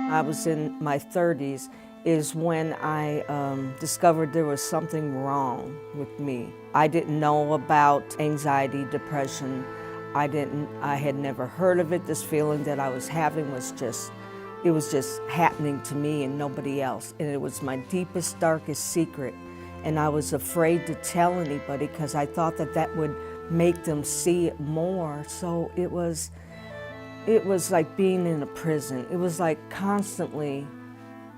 I was in my 30s is when I discovered there was something wrong with me. I didn't know about anxiety, depression. I had never heard of it. This feeling that I was having was just happening to me and nobody else. And it was my deepest, darkest secret. And I was afraid to tell anybody because I thought that that would make them see it more. So it was like being in a prison. It was like constantly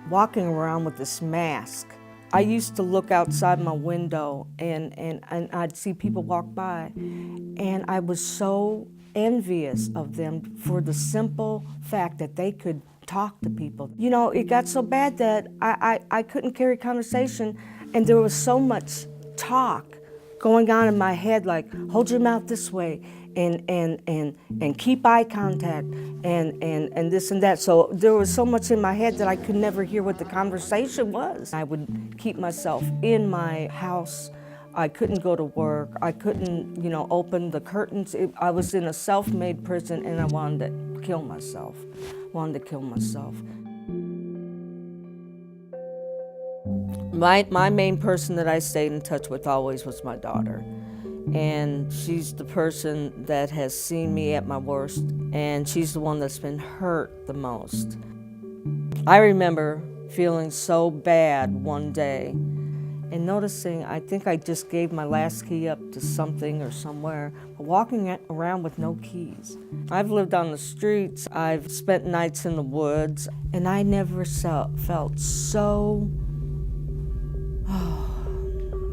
walking around with this mask. I used to look outside my window and I'd see people walk by, and I was so envious of them for the simple fact that they could talk to people. You know, it got so bad that I couldn't carry conversation, and there was so much talk going on in my head, like hold your mouth this way and keep eye contact and this and that. So there was so much in my head that I could never hear what the conversation was. I would keep myself in my house. I couldn't go to work. I couldn't, open the curtains. I was in a self-made prison, and I wanted to kill myself. My main person that I stayed in touch with always was my daughter. And she's the person that has seen me at my worst, and she's the one that's been hurt the most. I remember feeling so bad one day and noticing, I think I just gave my last key up to something or somewhere, walking around with no keys. I've lived on the streets, I've spent nights in the woods, and I never felt so,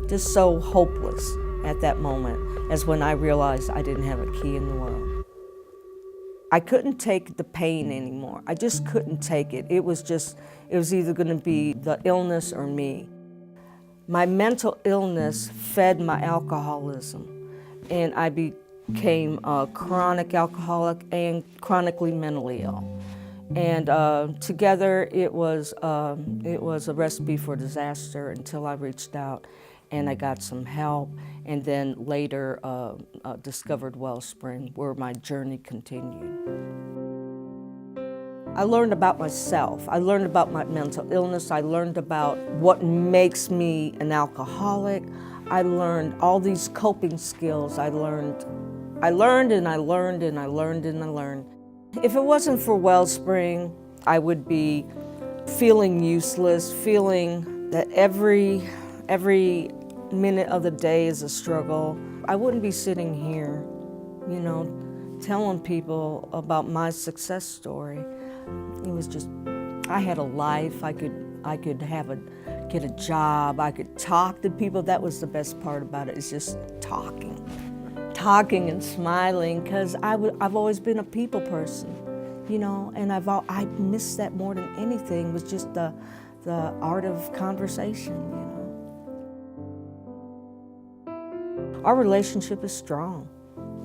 just so hopeless at that moment as when I realized I didn't have a key in the world. I couldn't take the pain anymore. I just couldn't take it. It was either going to be the illness or me. My mental illness fed my alcoholism, and I became a chronic alcoholic and chronically mentally ill. And together it was a recipe for disaster until I reached out and I got some help, and then later discovered Wellspring, where my journey continued. I learned about myself. I learned about my mental illness. I learned about what makes me an alcoholic. I learned all these coping skills. I learned. If it wasn't for Wellspring, I would be feeling useless, feeling that every minute of the day is a struggle. I wouldn't be sitting here, telling people about my success story. It was just, I had a life. I could get a job. I could talk to people. That was the best part about it, is just talking and smiling, because I've always been a people person, and I miss that more than anything, was just the art of conversation, Our relationship is strong.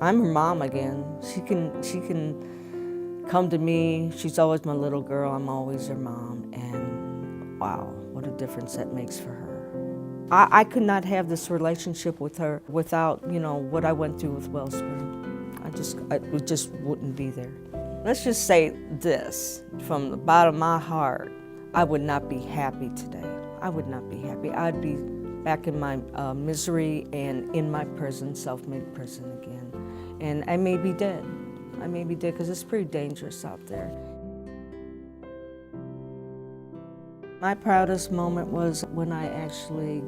I'm her mom again. She can come to me. She's always my little girl. I'm always her mom. And wow, what a difference that makes for her. I could not have this relationship with her without, what I went through with Wellspring. It just wouldn't be there. Let's just say this, from the bottom of my heart, I would not be happy today. I would not be happy. I'd be back in my misery and in my prison, self-made prison again. And I may be dead. I may be dead, because it's pretty dangerous out there. My proudest moment was when I actually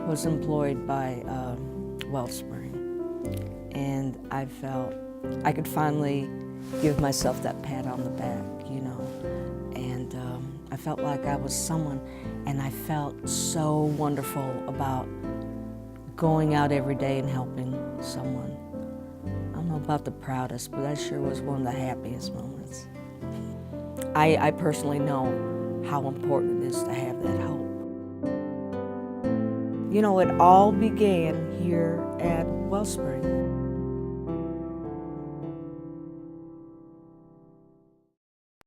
was employed by Wellspring. And I felt I could finally give myself that pat on the back, And I felt like I was someone, and I felt so wonderful about going out every day and helping someone. I don't know about the proudest, but that sure was one of the happiest moments. I personally know how important it is to have that hope. It all began here at Wellspring.